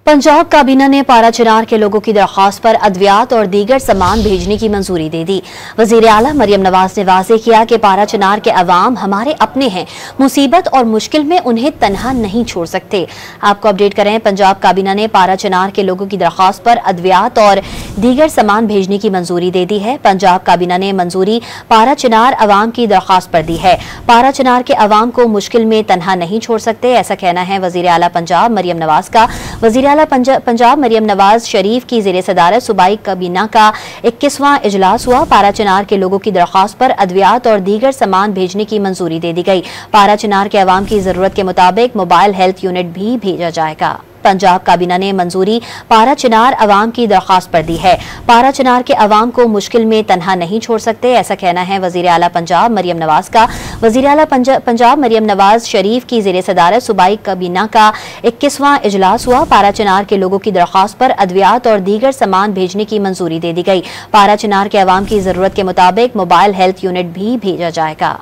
पंजाब काबीना ने पारा चिनार के लोगों की दरख्वास्त पर अद्वियात और दीगर सामान भेजने की मंजूरी दे दी। वजीर आला मरियम नवाज ने वाज़ेह किया कि पारा चिनार के अवाम हमारे अपने हैं, मुसीबत और मुश्किल में उन्हें तन्हा नहीं छोड़ सकते। आपको अपडेट करें, पंजाब काबीना ने पारा चिनार के लोगों की दरख्वास्त पर अद्वियात और दीगर सामान भेजने की मंजूरी दे दी है। पंजाब काबीना ने मंजूरी पारा चिनार अवाम की दरख्वास्त पर दी है। पारा चिनार के अवाम को मुश्किल में तन्हा नहीं छोड़ सकते, ऐसा कहना है वजीर आला पंजाब मरियम नवाज का। वजीर आला पंजाब मरियम नवाज शरीफ की ज़ेरे सदारत सूबाई काबीना का 21वां इजलास हुआ। पारा चिनार के लोगों की दरख्वास्त पर अद्वियात और दीगर सामान भेजने की मंजूरी दे दी गई। पारा चिनार के अवाम की जरूरत के मुताबिक मोबाइल हेल्थ यूनिट भी भेजा जाएगा। पंजाब काबीना ने मंजूरी पारा चिनार अवाम की दरख्वास्त पर दी है। पारा चिनार के अवाम को मुश्किल में तन्हा नहीं छोड़ सकते, ऐसा कहना है वजीर आला पंजाब मरियम नवाज का। वजीर आला पंजाब मरियम नवाज शरीफ की ज़ेरे सदारत सूबाई काबीना का 21वां इजलास हुआ। पारा चिनार के लोगों की दरख्वास्त पर अद्वियात और दीगर सामान भेजने की मंजूरी दे दी गई। पारा चिनार के अवाम की जरूरत के मुताबिक मोबाइल हेल्थ यूनिट भी भेजा जाएगा।